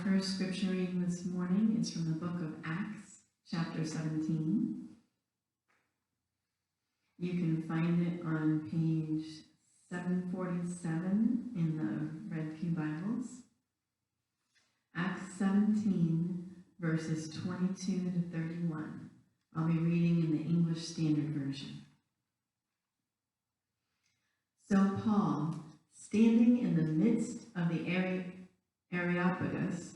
first scripture reading this morning is from the book of Acts, chapter 17. You can find it on page 747 in the Red Pew Bibles. Acts 17, verses 22 to 31. I'll be reading in the English Standard Version. So Paul, standing in the midst of the Areopagus,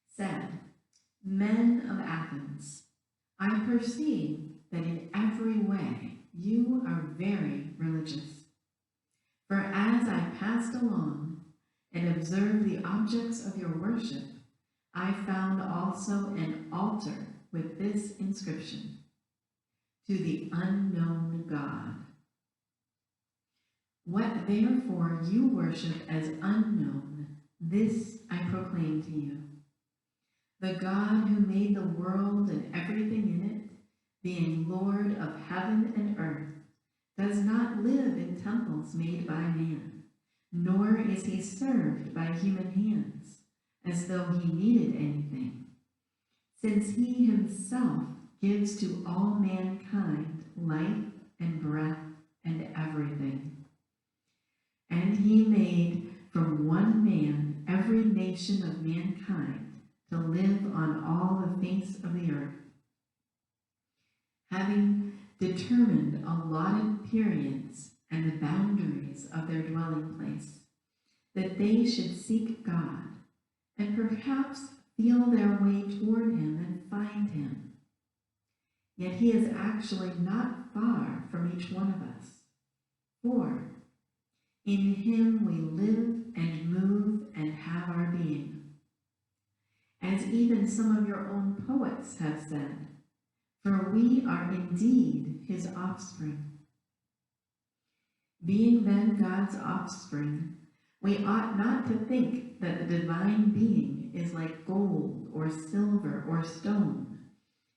said, "Men of Athens, I perceive that in every way you are very religious. For as I passed along and observed the objects of your worship, I found also an altar with this inscription, to the unknown God. What therefore you worship as unknown, this I proclaim to you. The God who made the world and everything in it, being Lord of heaven and earth, does not live in temples made by man, nor is he served by human hands, as though he needed anything, since he himself gives to all mankind life and breath and everything. And he made from one man every nation of mankind to live on all the face of the earth, having determined allotted periods and the boundaries of their dwelling place, that they should seek God and perhaps feel their way toward him and find him. Yet he is actually not far from each one of us, for in him we live and move and have our being. As even some of your own poets have said, for we are indeed his offspring. Being then God's offspring, we ought not to think that the divine being is like gold or silver or stone,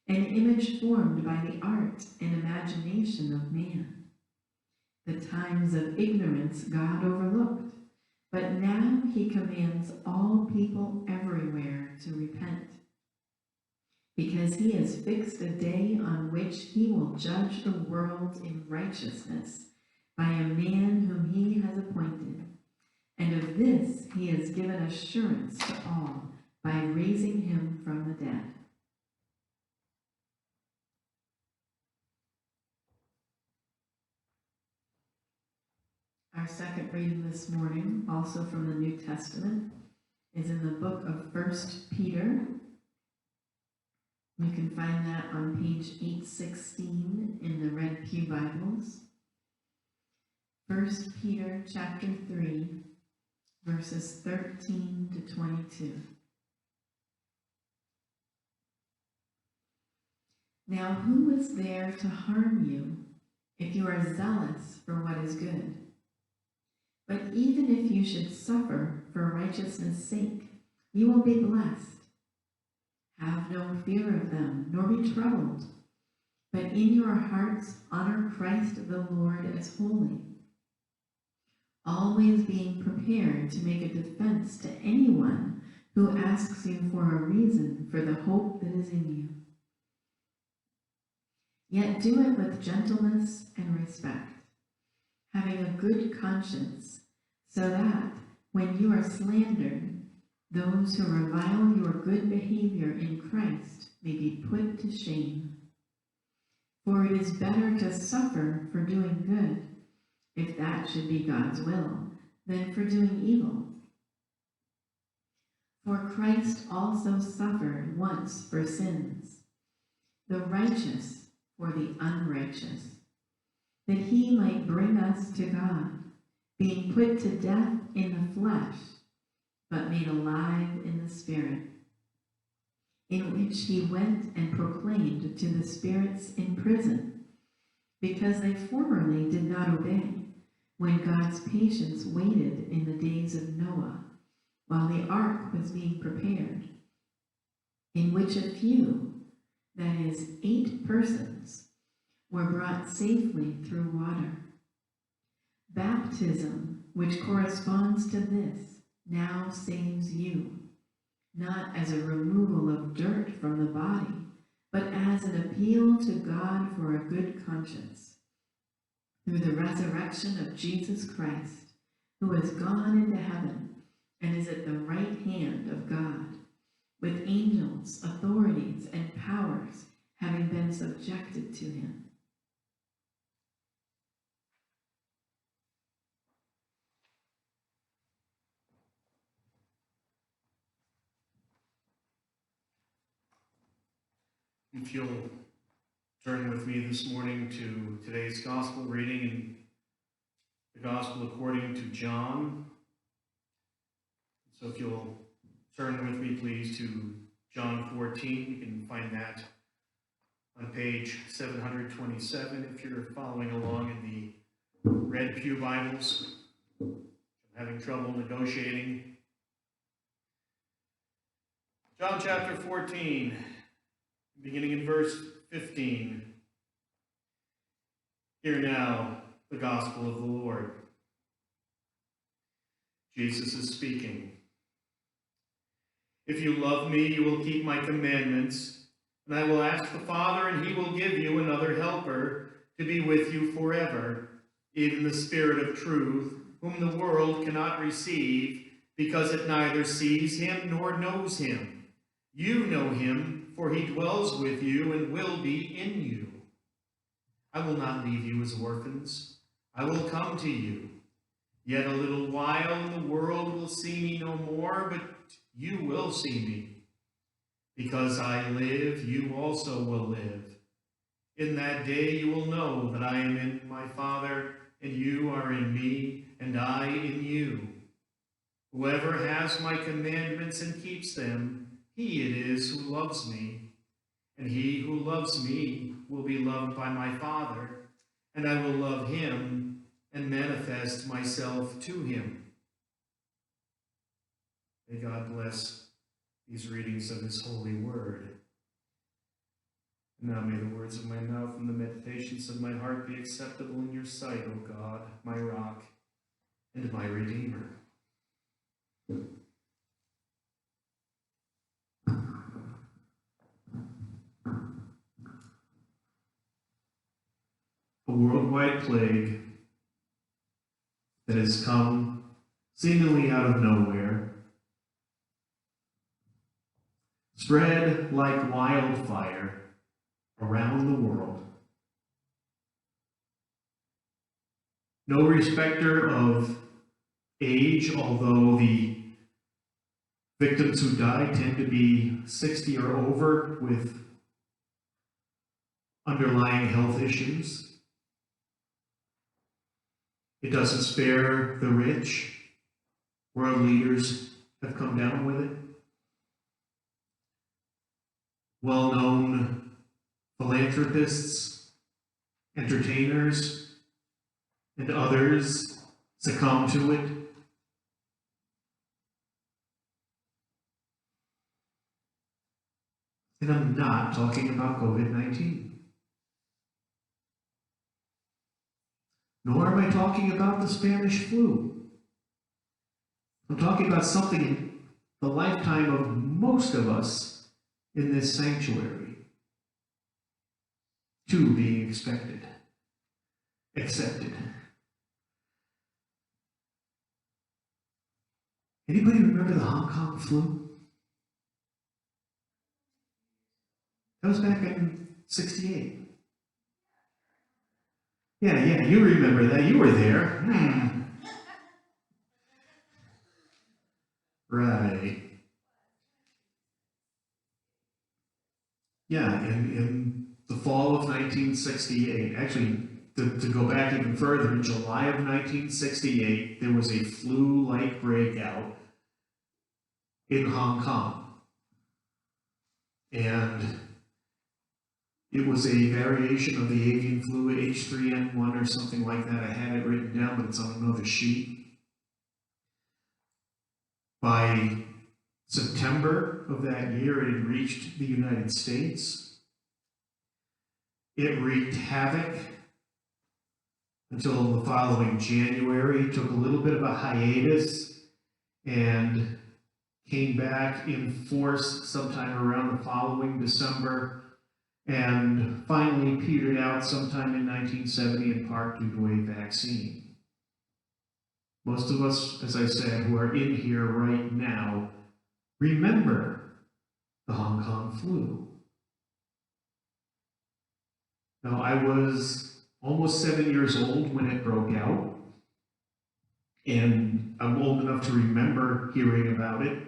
an image formed by the art and imagination of man. The times of ignorance God overlooked, but now he commands all people everywhere to repent, because he has fixed a day on which he will judge the world in righteousness by a man whom he has appointed. And of this he has given assurance to all by raising him from the dead." Our second reading this morning, also from the New Testament, is in the book of 1 Peter. You can find that on page 816 in the Red Pew Bibles. 1 Peter chapter 3, verses 13 to 22. "Now who is there to harm you if you are zealous for what is good? But even if you should suffer for righteousness' sake, you will be blessed. Have no fear of them, nor be troubled, but in your hearts honor Christ the Lord as holy, always being prepared to make a defense to anyone who asks you for a reason for the hope that is in you. Yet do it with gentleness and respect, having a good conscience, so that when you are slandered, those who revile your good behavior in Christ may be put to shame. For it is better to suffer for doing good, if that should be God's will, than for doing evil. For Christ also suffered once for sins, the righteous for the unrighteous, that he might bring us to God, being put to death in the flesh, but made alive in the Spirit, in which he went and proclaimed to the spirits in prison, because they formerly did not obey, when God's patience waited in the days of Noah, while the ark was being prepared, in which a few, that is, 8 persons, were brought safely through water. Baptism, which corresponds to this, now saves you, not as a removal of dirt from the body, but as an appeal to God for a good conscience, through the resurrection of Jesus Christ, who has gone into heaven and is at the right hand of God, with angels, authorities, and powers having been subjected to him. If you'll turn with me this morning to today's gospel reading in the gospel according to John. So if you'll turn with me, please, to John 14. You can find that on page 727 if you're following along in the Red Pew Bibles. I'm having trouble negotiating. John chapter 14. Beginning in verse 15. Hear now the gospel of the Lord. Jesus is speaking. If you love me, you will keep my commandments, and I will ask the Father, and he will give you another helper to be with you forever, even the Spirit of truth, whom the world cannot receive, because it neither sees him nor knows him. You know him, for he dwells with you and will be in you. I will not leave you as orphans. I will come to you. Yet a little while, and the world will see me no more, but you will see me. Because I live, you also will live. In that day you will know that I am in my Father, and you are in me, and I in you. Whoever has my commandments and keeps them, he it is who loves me, and he who loves me will be loved by my Father, and I will love him and manifest myself to him. May God bless these readings of his holy word. And now may the words of my mouth and the meditations of my heart be acceptable in your sight, O God, my rock and my Redeemer. A worldwide plague that has come seemingly out of nowhere, spread like wildfire around the world. No respecter of age, although the victims who die tend to be 60 or over with underlying health issues. It doesn't spare the rich. World leaders have come down with it. Well-known philanthropists, entertainers, and others succumb to it. And I'm not talking about COVID-19. Nor am I talking about the Spanish flu. I'm talking about something in the lifetime of most of us in this sanctuary. Two being accepted. Anybody remember the Hong Kong flu? That was back in '68. Yeah, you remember that. You were there. Right. Yeah, in the fall of 1968, actually, to go back even further, in July of 1968, there was a flu-like breakout in Hong Kong. And it was a variation of the avian flu, H3N1 or something like that. I had it written down, but it's on another sheet. By September of that year, it had reached the United States. It wreaked havoc until the following January. It took a little bit of a hiatus and came back in force sometime around the following December, and finally petered out sometime in 1970 in part due to a vaccine. Most of us, as I said, who are in here right now, remember the Hong Kong flu. Now, I was almost 7 years old when it broke out, and I'm old enough to remember hearing about it.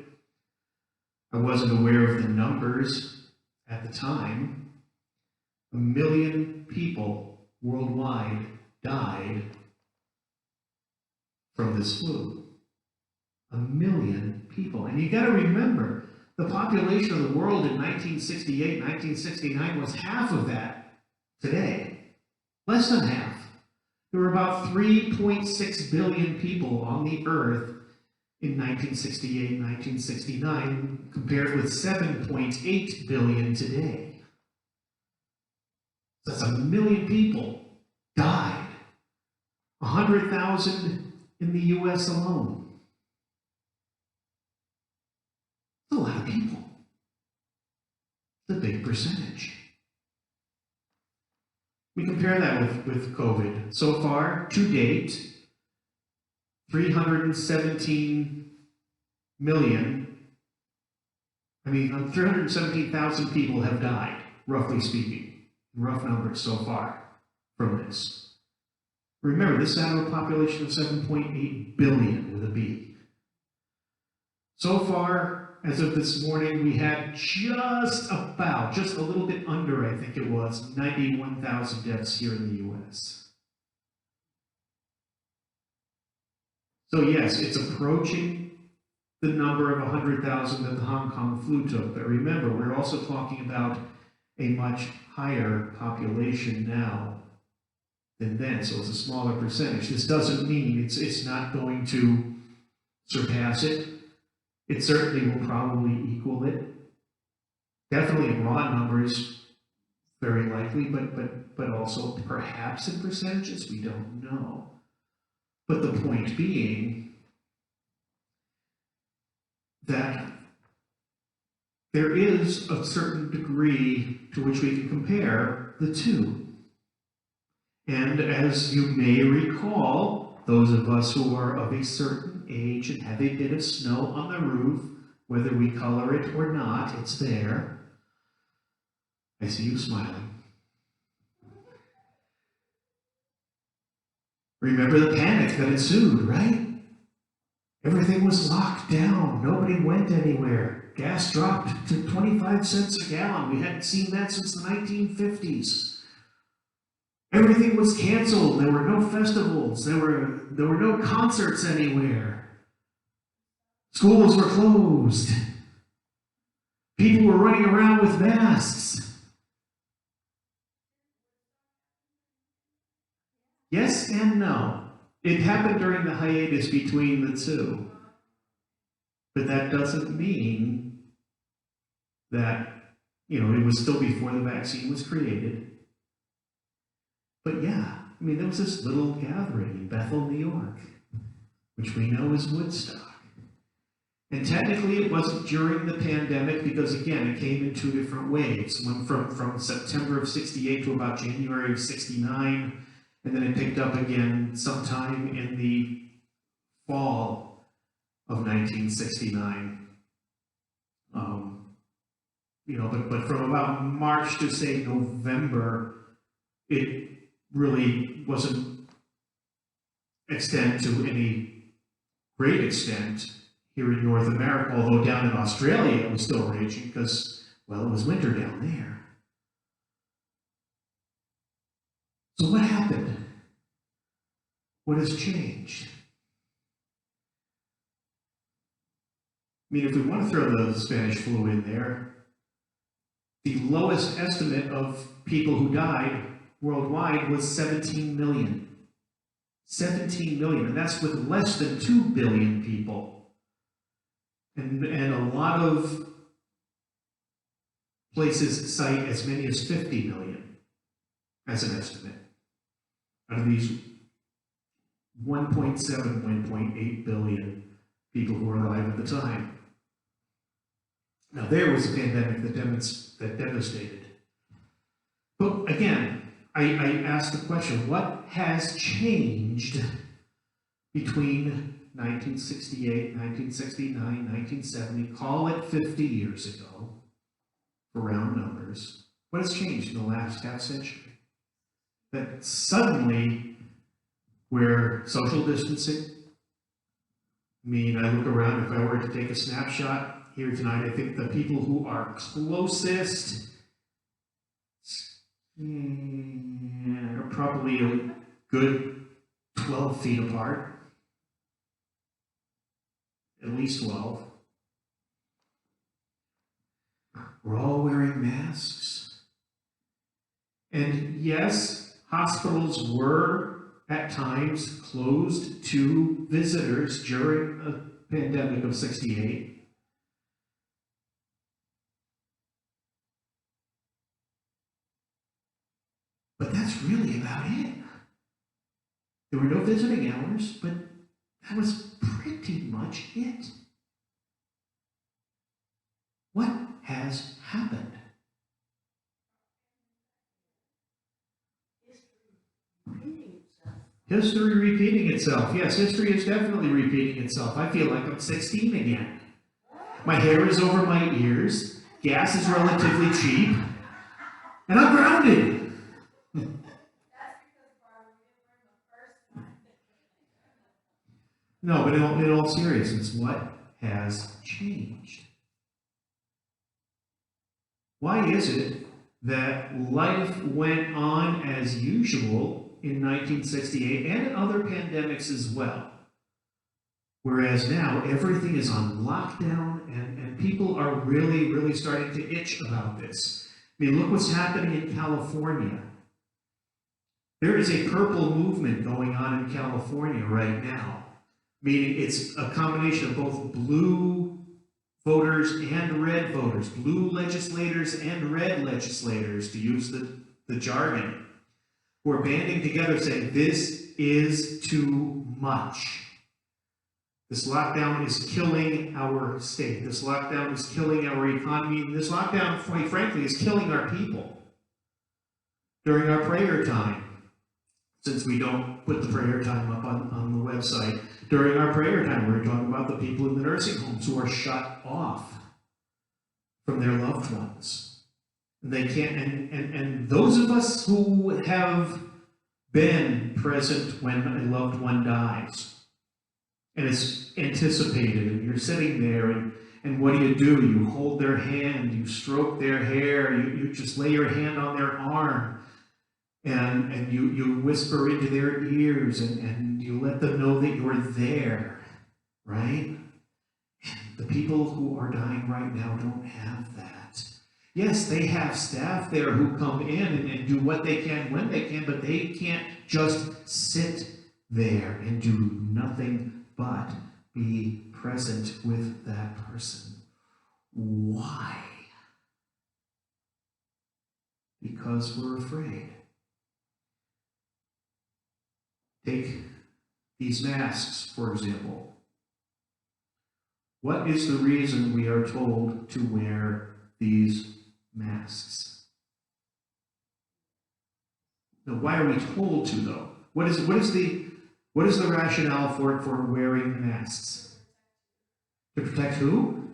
I wasn't aware of the numbers at the time. 1 million people worldwide died from this flu. 1 million people. And you got to remember, the population of the world in 1968, 1969 was half of that today. Less than half. There were about 3.6 billion people on the earth in 1968, 1969, compared with 7.8 billion today. That's 1 million people died. 100,000 in the US alone. That's a lot of people. It's a big percentage. We compare that with COVID. So far, to date, 317,000 people have died, roughly speaking, rough numbers so far from this. Remember, this is out of a population of 7.8 billion with a B. So far, as of this morning, we had just a little bit under, I think it was, 91,000 deaths here in the US. So yes, it's approaching the number of 100,000 that the Hong Kong flu took. But remember, we're also talking about a much higher population now than then, so it's a smaller percentage. This doesn't mean it's not going to surpass it. It certainly will probably equal it. Definitely in raw numbers, very likely, but also perhaps in percentages, we don't know. But the point being that there is a certain degree to which we can compare the two. And as you may recall, those of us who are of a certain age and have a bit of snow on the roof, whether we color it or not, it's there. I see you smiling. Remember the panic that ensued, right? Everything was locked down. Nobody went anywhere. Gas dropped to 25 cents a gallon. We hadn't seen that since the 1950s. Everything was canceled. There were no festivals. There were no concerts anywhere. Schools were closed. People were running around with masks. Yes and no. It happened during the hiatus between the two. But that doesn't mean that, it was still before the vaccine was created. But yeah, there was this little gathering in Bethel, New York, which we know is Woodstock. And technically it wasn't during the pandemic because, again, it came in two different waves. One from September of 68 to about January of 69. And then it picked up again sometime in the fall of 1969. But from about March to, say, November, it really wasn't extend to any great extent here in North America, although down in Australia it was still raging because, well, it was winter down there. So what happened? What has changed? If we want to throw the Spanish flu in there, the lowest estimate of people who died worldwide was 17 million. 17 million, and that's with less than 2 billion people. And a lot of places cite as many as 50 million as an estimate out of these 1.7, 1.8 billion people who were alive at the time. Now, there was a pandemic that devastated. But again, I asked the question, what has changed between 1968, 1969, 1970, call it 50 years ago, for round numbers? What has changed in the last half century? That suddenly we're social distancing. I mean, I look around, if I were to take a snapshot here tonight, I think the people who are closest are probably a good 12 feet apart. At least 12. We're all wearing masks. And yes, hospitals were at times closed to visitors during a pandemic of 68. But that's really about it. There were no visiting hours, but that was pretty much it. What has happened? History repeating itself. Yes, history is definitely repeating itself. I feel like I'm 16 again. My hair is over my ears, gas is relatively cheap, and I'm grounded. No, but in all seriousness, what has changed? Why is it that life went on as usual in 1968 and in other pandemics as well? Whereas now everything is on lockdown and people are really, really starting to itch about this. I mean, look what's happening in California. There is a purple movement going on in California right now, meaning it's a combination of both blue voters and red voters, blue legislators and red legislators, to use the jargon, who are banding together saying, this is too much. This lockdown is killing our state. This lockdown is killing our economy. This lockdown, quite frankly, is killing our people. During our prayer time, since we don't put the prayer time up on the website, during our prayer time, we're talking about the people in the nursing homes who are shut off from their loved ones. And they can't, and those of us who have been present when a loved one dies, and it's anticipated, and you're sitting there, and what do? You hold their hand, you stroke their hair, you just lay your hand on their arm, and you whisper into their ears, and you let them know that you're there, right? And the people who are dying right now don't have that. Yes, they have staff there who come in and do what they can when they can, but they can't just sit there and do nothing but be present with that person. Why? Because we're afraid. Take these masks, for example. What is the reason we are told to wear these masks? Now, why are we told to, though? What is the rationale for wearing masks? To protect who?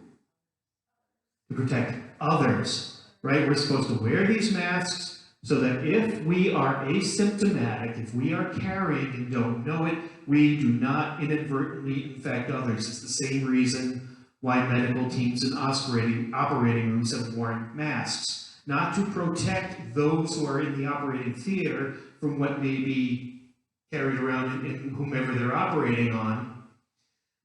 To protect others, right? We're supposed to wear these masks so that if we are asymptomatic, if we are carrying and don't know it, we do not inadvertently infect others. It's the same reason why medical teams in operating rooms have worn masks. Not to protect those who are in the operating theater from what may be carried around in whomever they're operating on,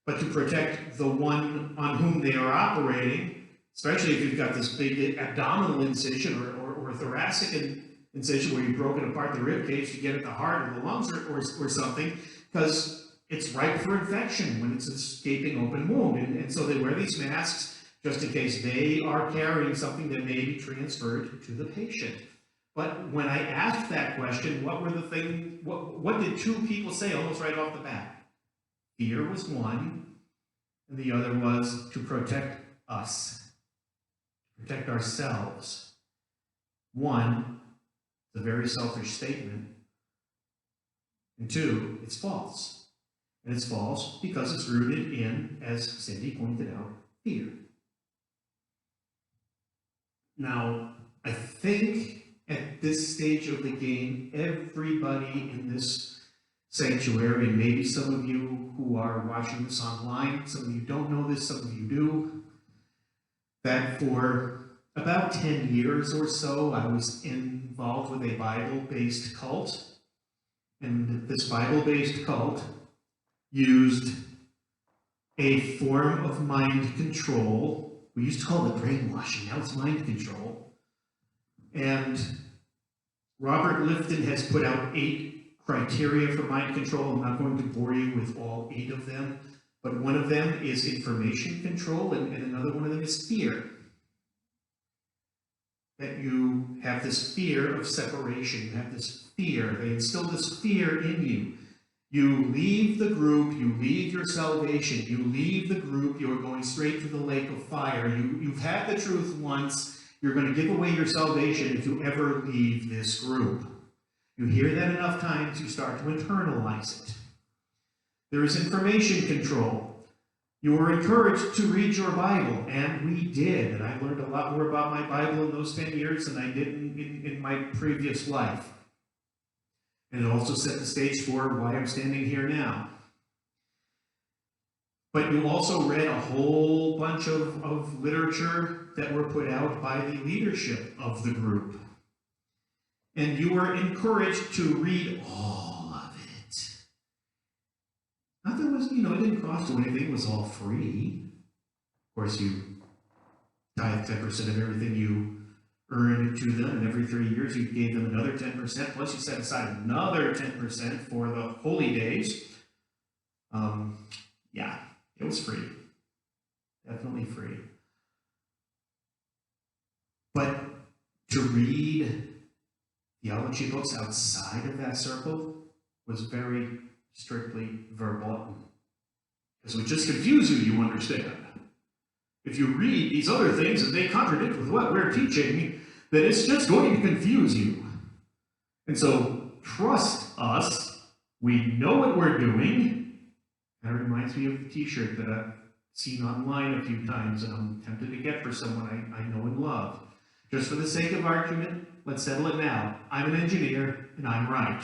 but to protect the one on whom they are operating, especially if you've got this big abdominal incision or thoracic incision where you've broken apart the rib cage to get at the heart or the lungs or something, because it's ripe for infection when it's an escaping open wound. And so they wear these masks just in case they are carrying something that may be transferred to the patient. But when I asked that question, what did two people say almost right off the bat? Fear was one, and the other was to protect us. protect ourselves. One, it's a very selfish statement. And two, it's false. And it's false because it's rooted in, as Cindy pointed out, fear. Now, I think at this stage of the game, everybody in this sanctuary, and maybe some of you who are watching this online, some of you don't know this, some of you do, that for about 10 years or so, I was involved with a Bible-based cult. And this Bible-based cult used a form of mind control. We used to call it brainwashing, now it's mind control. And Robert Lifton has put out 8 criteria for mind control. I'm not going to bore you with all 8 of them, but one of them is information control, and another one of them is fear. That you have this fear of separation, you have this fear, they instill this fear in you. You leave the group, you leave your salvation, you leave the group, you're going straight to the lake of fire. You've had the truth once, you're going to give away your salvation if you ever leave this group. You hear that enough times, you start to internalize it. There is information control. You were encouraged to read your Bible, and we did. And I learned a lot more about my Bible in those 10 years than I did in my previous life. And it also set the stage for why I'm standing here now. But you also read a whole bunch of literature that were put out by the leadership of the group. And you were encouraged to read all of it. Not that it was, it didn't cost you anything, it was all free. Of course, you tithe 10% of everything you earned to them, and every 3 years you gave them another 10%, plus you set aside another 10% for the holy days. Yeah, it was free. Definitely free. But to read theology books outside of that circle was very strictly verboten. Because it would just confuse you, you understand. If you read these other things and they contradict with what we're teaching, then it's just going to confuse you. And so, trust us, we know what we're doing. That reminds me of the t-shirt that I've seen online a few times and I'm tempted to get for someone I know and love. Just for the sake of argument, let's settle it now. I'm an engineer and I'm right.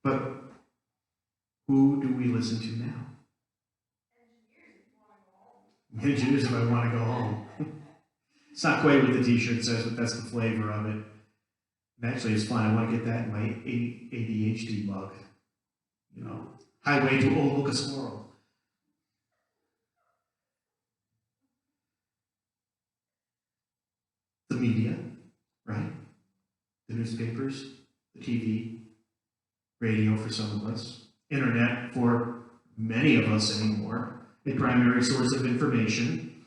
But who do we listen to now? Engineers if I want to go home. It's not quite what the t-shirt says, but that's the flavor of it. And actually, it's fun. I want to get that in my ADHD bug. Highway to Old Book of Squirrel. The media, right? The newspapers, the TV, radio for some of us, internet for many of us anymore, a primary source of information.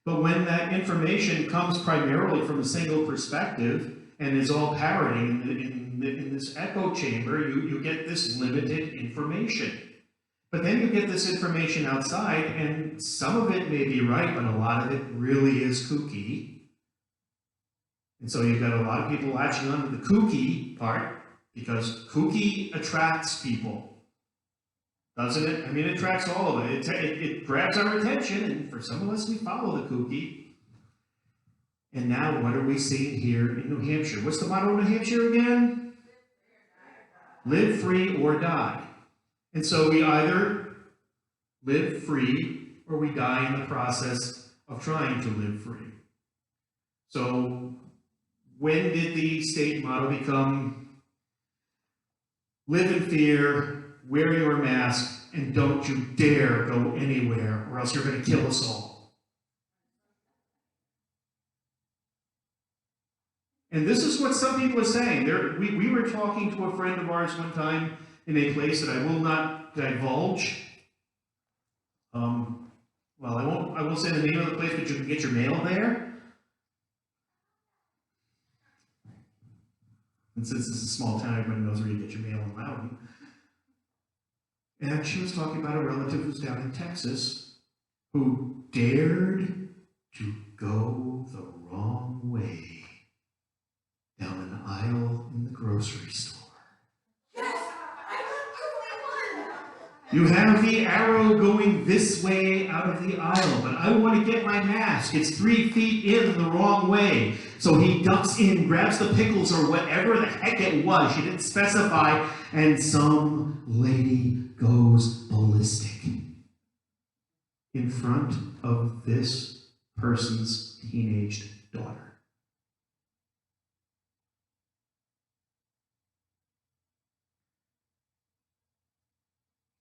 But when that information comes primarily from a single perspective and is all parroting in this echo chamber, you get this limited information. But then you get this information outside, and some of it may be right, but a lot of it really is kooky. And so you've got a lot of people latching on to the kooky part, because kooky attracts people, doesn't it? I mean, it attracts all of it. It grabs our attention, and for some of us, we follow the kooky. And now, what are we seeing here in New Hampshire? What's the motto of New Hampshire again? Live free or die. And so we either live free or we die in the process of trying to live free. So when did the state motto become live in fear, wear your mask, and don't you dare go anywhere or else you're going to kill us all? And this is what some people are saying. We were talking to a friend of ours one time in a place that I will not divulge. Well, I won't say the name of the place, but you can get your mail there. And since this is a small town, everybody knows where you get your mail in Loudon. And she was talking about a relative who's down in Texas who dared to go the wrong way down an aisle in the grocery store. You have the arrow going this way out of the aisle, but I want to get my mask. It's 3 feet in the wrong way. So he ducks in, grabs the pickles or whatever the heck it was. She didn't specify. And some lady goes ballistic in front of this person's teenaged daughter.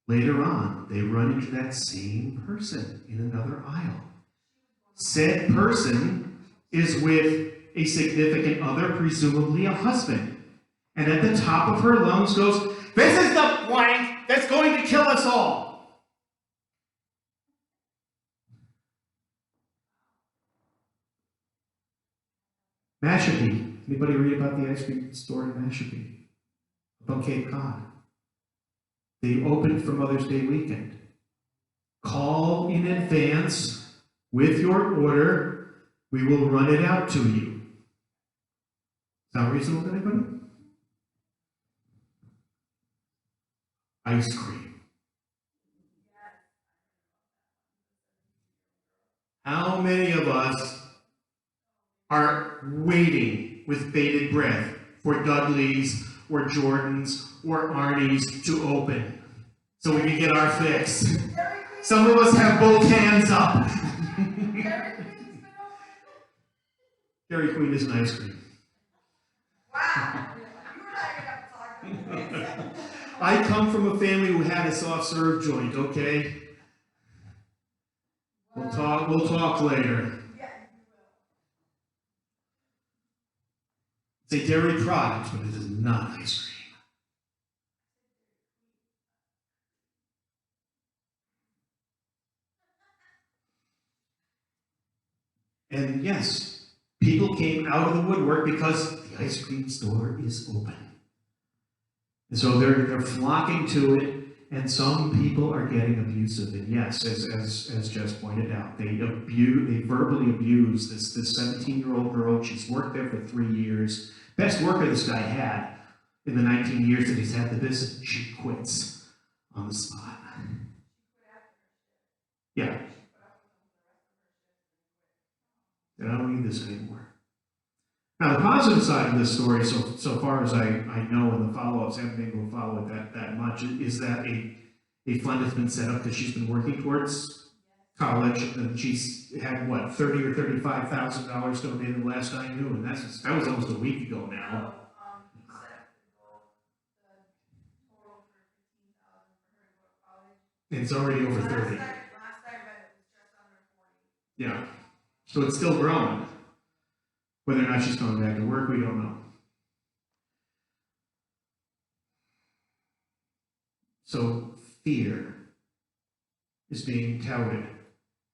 Later on, they run into that same person in another aisle. Said person is with a significant other, presumably a husband. And at the top of her lungs goes, "This is the blank that's going to kill us all." Mashpee. Anybody read about the ice cream store in Mashpee? Up on Cape Cod. They opened for Mother's Day weekend. Call in advance with your order. We will run it out to you. Sound reasonable to anybody? Ice cream. How many of us are waiting with bated breath for Dudley's or Jordan's or Arnie's to open so we can get our fix? Some of us have both hands up. Dairy Queen is an ice cream. Wow. You and I are going to have to talk. I come from a family who had a soft serve joint, okay? We'll talk later. Yeah, you will. It's a dairy product, but it is not ice cream. And yes, people came out of the woodwork because the ice cream store is open. And so they're flocking to it, and some people are getting abusive. And yes, as Jess pointed out, they verbally abuse this 17-year-old girl. She's worked there for 3 years. Best worker this guy had in the 19 years that he's had the business. She quits on the spot. Yeah. And I don't need this anymore. Now, the positive side of this story, so far as I know, and the follow-ups haven't been able to follow it that much, is that a fund has been set up that she's been working towards college, and she's had, what, $30,000 or $35,000 donated the last I knew, and that was almost a week ago now. It's already over 30. Last I read it was just under 40. Yeah. So it's still growing. Whether or not she's going back to work, we don't know. So fear is being touted.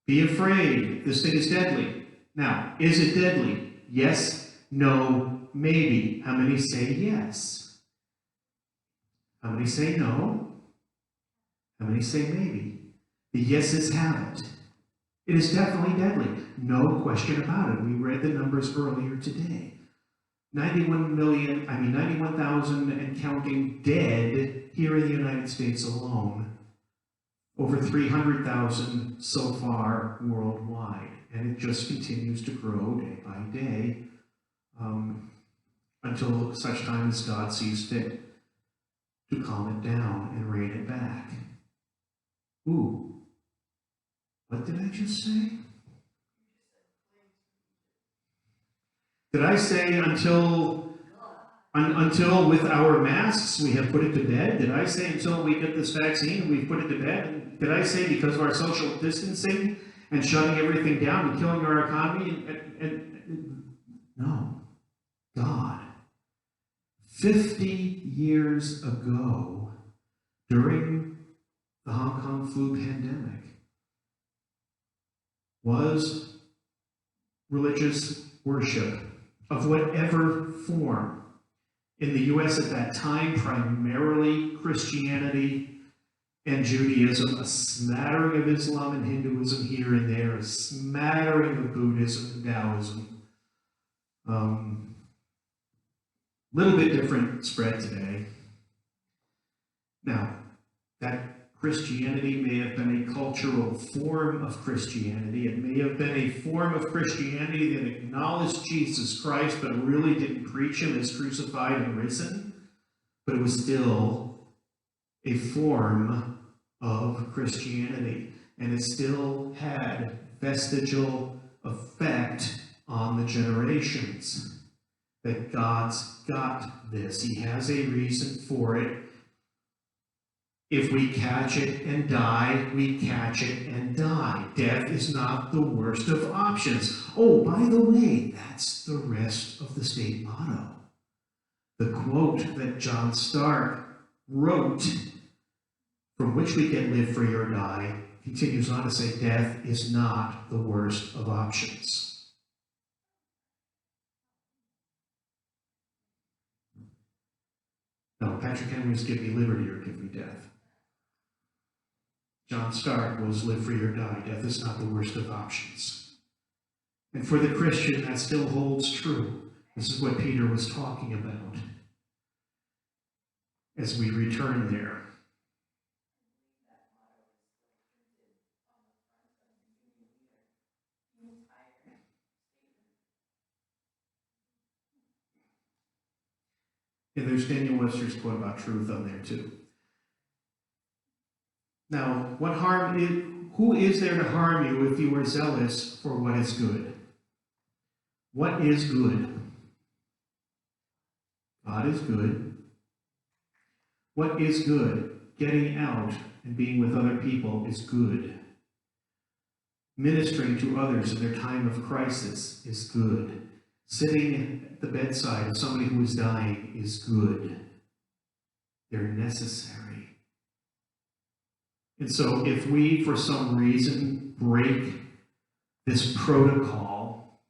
Be afraid. This thing is deadly. Now, is it deadly? Yes, no, maybe. How many say yes? How many say no? How many say maybe? The yeses have it. It is definitely deadly. No question about it. We read the numbers earlier today. 91,000 and counting dead here in the United States alone. Over 300,000 so far worldwide. And it just continues to grow day by day until such time as God sees fit to calm it down and rein it back. Ooh. What did I just say? Did I say until with our masks we have put it to bed? Did I say until we get this vaccine we've put it to bed? Did I say because of our social distancing and shutting everything down and killing our economy? No. God. 50 years ago, during the Hong Kong flu pandemic, was religious worship of whatever form in the U.S. at that time, primarily Christianity and Judaism, a smattering of Islam and Hinduism here and there, a smattering of Buddhism and Taoism. Little bit different spread today. Now, that Christianity may have been a cultural form of Christianity. It may have been a form of Christianity that acknowledged Jesus Christ but really didn't preach him as crucified and risen. But it was still a form of Christianity. And it still had vestigial effect on the generations. That God's got this. He has a reason for it. If we catch it and die, we catch it and die. Death is not the worst of options. Oh, by the way, that's the rest of the state motto. The quote that John Stark wrote, from which we get live free or die, continues on to say, death is not the worst of options. No, Patrick Henry's give me liberty or give me death. John Stark was live free or die. Death is not the worst of options. And for the Christian, that still holds true. This is what Peter was talking about as we return there. And there's Daniel Webster's quote about truth on there too. Now, who is there to harm you if you are zealous for what is good? What is good? God is good. What is good? Getting out and being with other people is good. Ministering to others in their time of crisis is good. Sitting at the bedside of somebody who is dying is good. They're necessary. And so if we, for some reason, break this protocol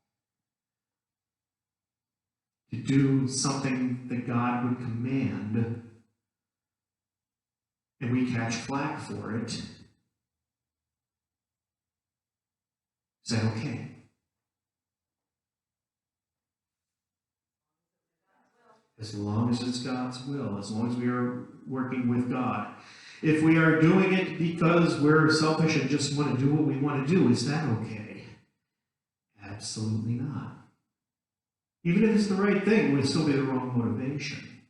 to do something that God would command, and we catch flack for it, is that okay? As long as it's God's will, as long as we are working with God. If we are doing it because we're selfish and just want to do what we want to do, is that okay? Absolutely not. Even if it's the right thing, it would still be the wrong motivation.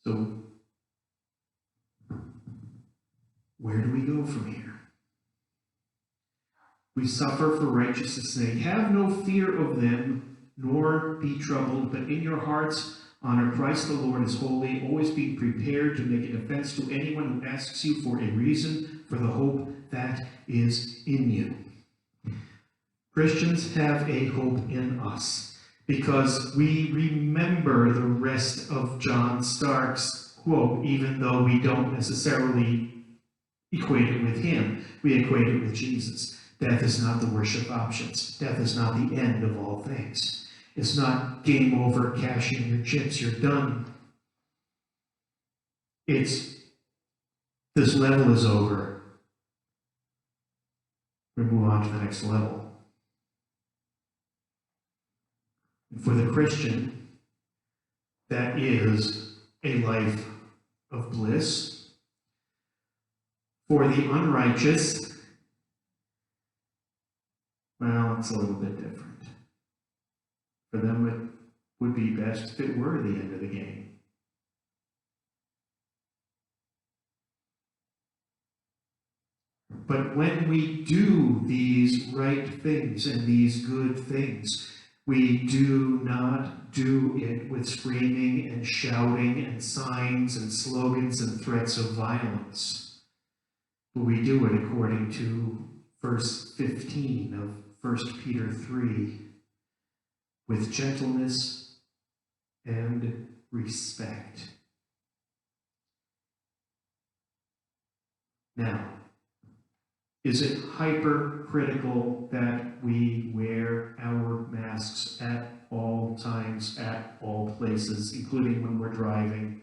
So, where do we go from here? We suffer for righteousness' sake. Have no fear of them, nor be troubled, but in your hearts honor Christ the Lord as holy, always being prepared to make a defense to anyone who asks you for a reason for the hope that is in you. Christians have a hope in us because we remember the rest of John Stark's quote, even though we don't necessarily equate it with him. We equate it with Jesus. Death is not the worst of options. Death is not the end of all things. It's not game over, cash in your chips, you're done. It's, this level is over. We move on to the next level. And for the Christian, that is a life of bliss. For the unrighteous, well, it's a little bit different. For them, it would be best if it were the end of the game. But when we do these right things and these good things, we do not do it with screaming and shouting and signs and slogans and threats of violence. But we do it according to verse 15 of 1 Peter 3, with gentleness and respect. Now, is it hypercritical that we wear our masks at all times, at all places, including when we're driving,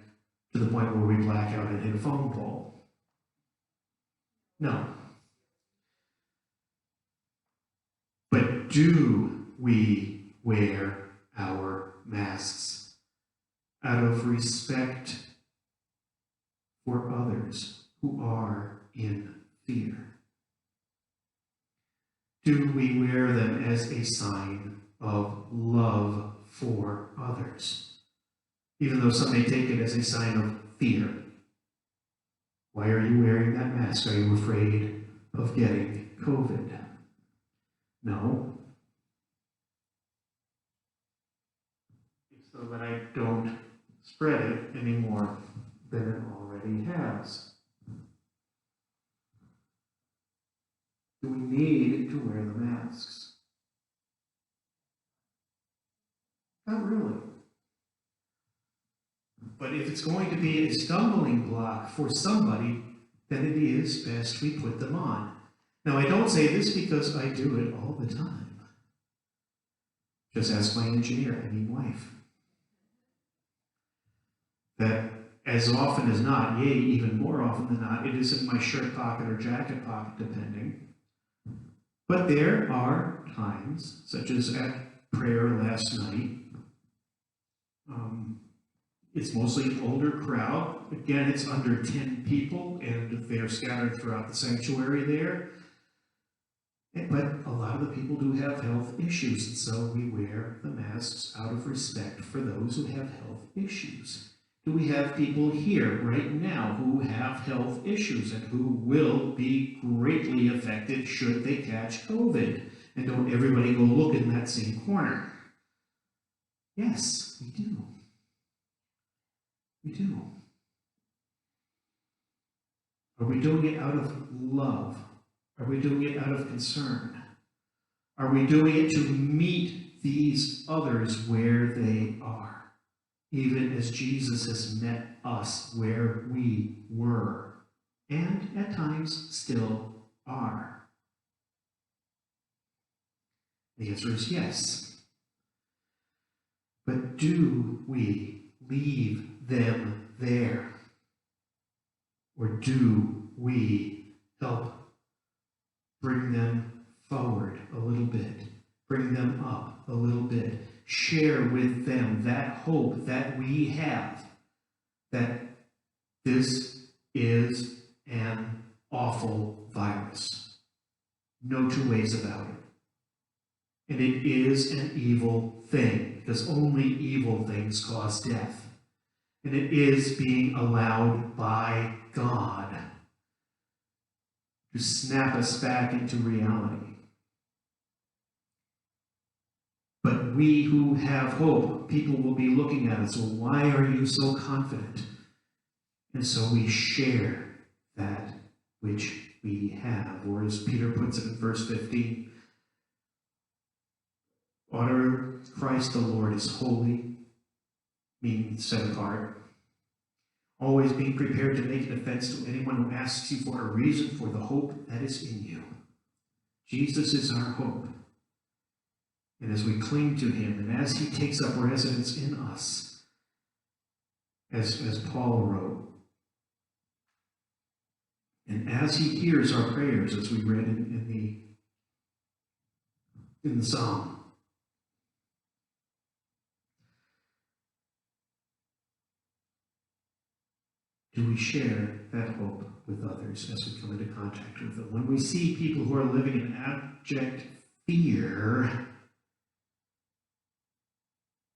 to the point where we black out and hit a phone pole. No. But do we wear our masks out of respect for others who are in fear? Do we wear them as a sign of love for others, even though some may take it as a sign of fear? Why are you wearing that mask? Are you afraid of getting COVID? No. It's so that I don't spread it any more than it already has. Do we need to wear the masks? Not really. But if it's going to be a stumbling block for somebody, then it is best we put them on. Now, I don't say this because I do it all the time. Just ask my wife. That as often as not, yea, even more often than not, it is in my shirt pocket or jacket pocket, depending. But there are times, such as at prayer last night, it's mostly an older crowd. Again, it's under 10 people, and they're scattered throughout the sanctuary there. But a lot of the people do have health issues, and so we wear the masks out of respect for those who have health issues. Do we have people here right now who have health issues and who will be greatly affected should they catch COVID? And don't everybody go look in that same corner. Yes, we do. We do. Are we doing it out of love? Are we doing it out of concern? Are we doing it to meet these others where they are, even as Jesus has met us where we were, and at times still are? The answer is yes. But do we leave them there? Or do we help bring them forward a little bit, bring them up a little bit, share with them that hope that we have, that this is an awful virus. No two ways about it. And it is an evil thing, because only evil things cause death. And it is being allowed by God to snap us back into reality. But we who have hope, people will be looking at us, well, why are you so confident? And so we share that which we have. Or as Peter puts it in verse 15, honor Christ the Lord is holy, meaning set apart. Always being prepared to make an offense to anyone who asks you for a reason for the hope that is in you. Jesus is our hope. And as we cling to him, and as he takes up residence in us, as Paul wrote, and as he hears our prayers, as we read in the psalm, do we share that hope with others as we come into contact with them? When we see people who are living in abject fear,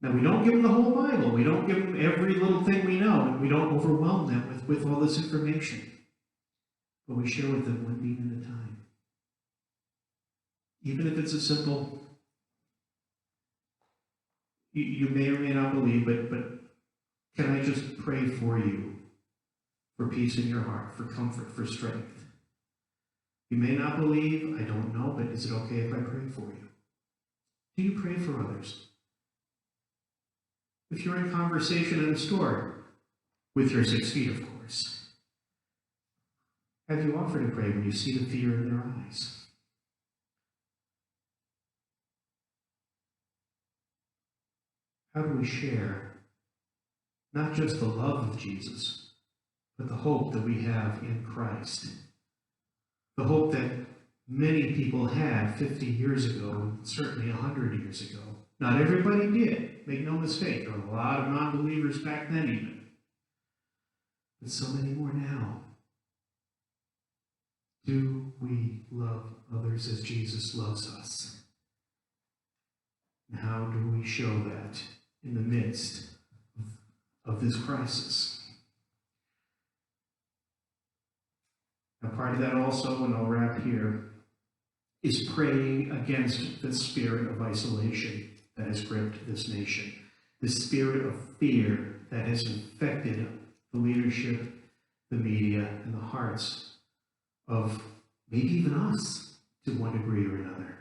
now we don't give them the whole Bible, we don't give them every little thing we know, and we don't overwhelm them with all this information. But we share with them one beat at a time. Even if it's a simple, you may or may not believe, but can I just pray for you? For peace in your heart, for comfort, for strength. You may not believe, I don't know, but is it okay if I pray for you? Do you pray for others? If you're in conversation in a store, with your 6 feet, of course, have you offered to pray when you see the fear in their eyes? How do we share not just the love of Jesus, but the hope that we have in Christ? The hope that many people had 50 years ago, and certainly 100 years ago. Not everybody did. Make no mistake. There were a lot of non-believers back then even. But so many more now. Do we love others as Jesus loves us? And how do we show that in the midst of this crisis? Now, part of that also, and I'll wrap here, is praying against the spirit of isolation that has gripped this nation, the spirit of fear that has infected the leadership, the media, and the hearts of maybe even us to one degree or another.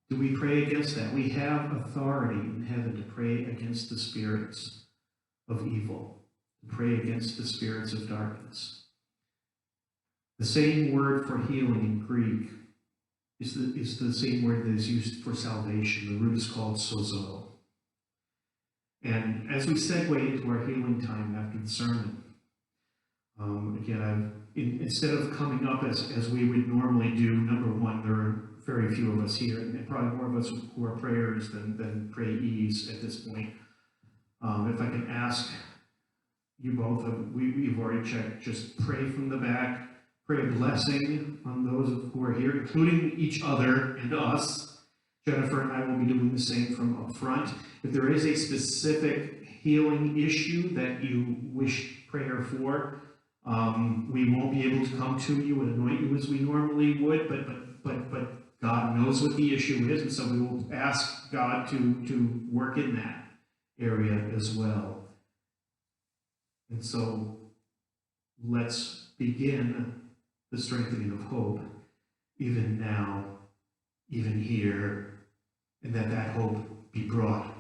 Do we pray against that? We have authority in heaven to pray against the spirits of evil, to pray against the spirits of darkness. The same word for healing in Greek is the same word that is used for salvation. The root is called sozo. And as we segue into our healing time after the sermon, again, instead of coming up as we would normally do, number one, there are very few of us here, and probably more of us who are prayers than prayees at this point. If I can ask you both, we've already checked, just pray from the back, pray a blessing on those who are here, including each other and us. Jennifer and I will be doing the same from up front. If there is a specific healing issue that you wish prayer for, we won't be able to come to you and anoint you as we normally would, but God knows what the issue is, and so we will ask God to work in that area as well. And so let's begin the strengthening of hope, even now, even here, and that hope be brought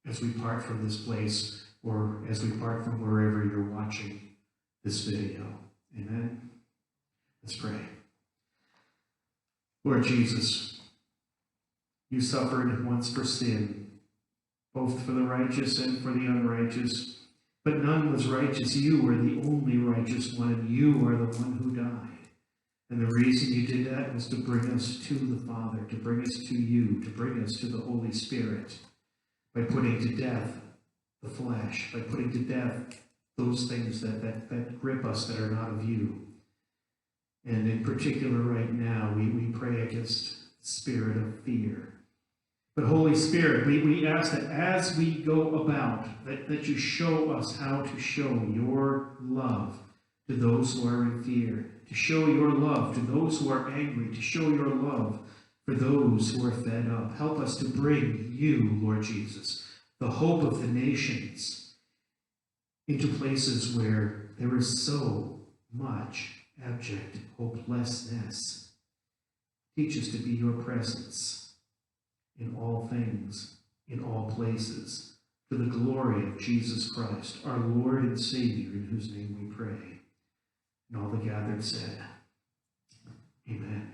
as we part from this place or as we part from wherever you're watching this video. Amen. Let's pray. Lord Jesus, you suffered once for sin, both for the righteous and for the unrighteous, but none was righteous. You were the only righteous one, and you are the one who died. And the reason you did that was to bring us to the Father, to bring us to you, to bring us to the Holy Spirit, by putting to death the flesh, by putting to death those things that grip us that are not of you. And in particular right now, we pray against the spirit of fear. But Holy Spirit, we ask that as we go about, that you show us how to show your love to those who are in fear, to show your love to those who are angry, to show your love for those who are fed up. Help us to bring you, Lord Jesus, the hope of the nations, into places where there is so much abject hopelessness. Teach us to be your presence in all things, in all places, to the glory of Jesus Christ, our Lord and Savior, in whose name we pray. And all the gathered said, Amen.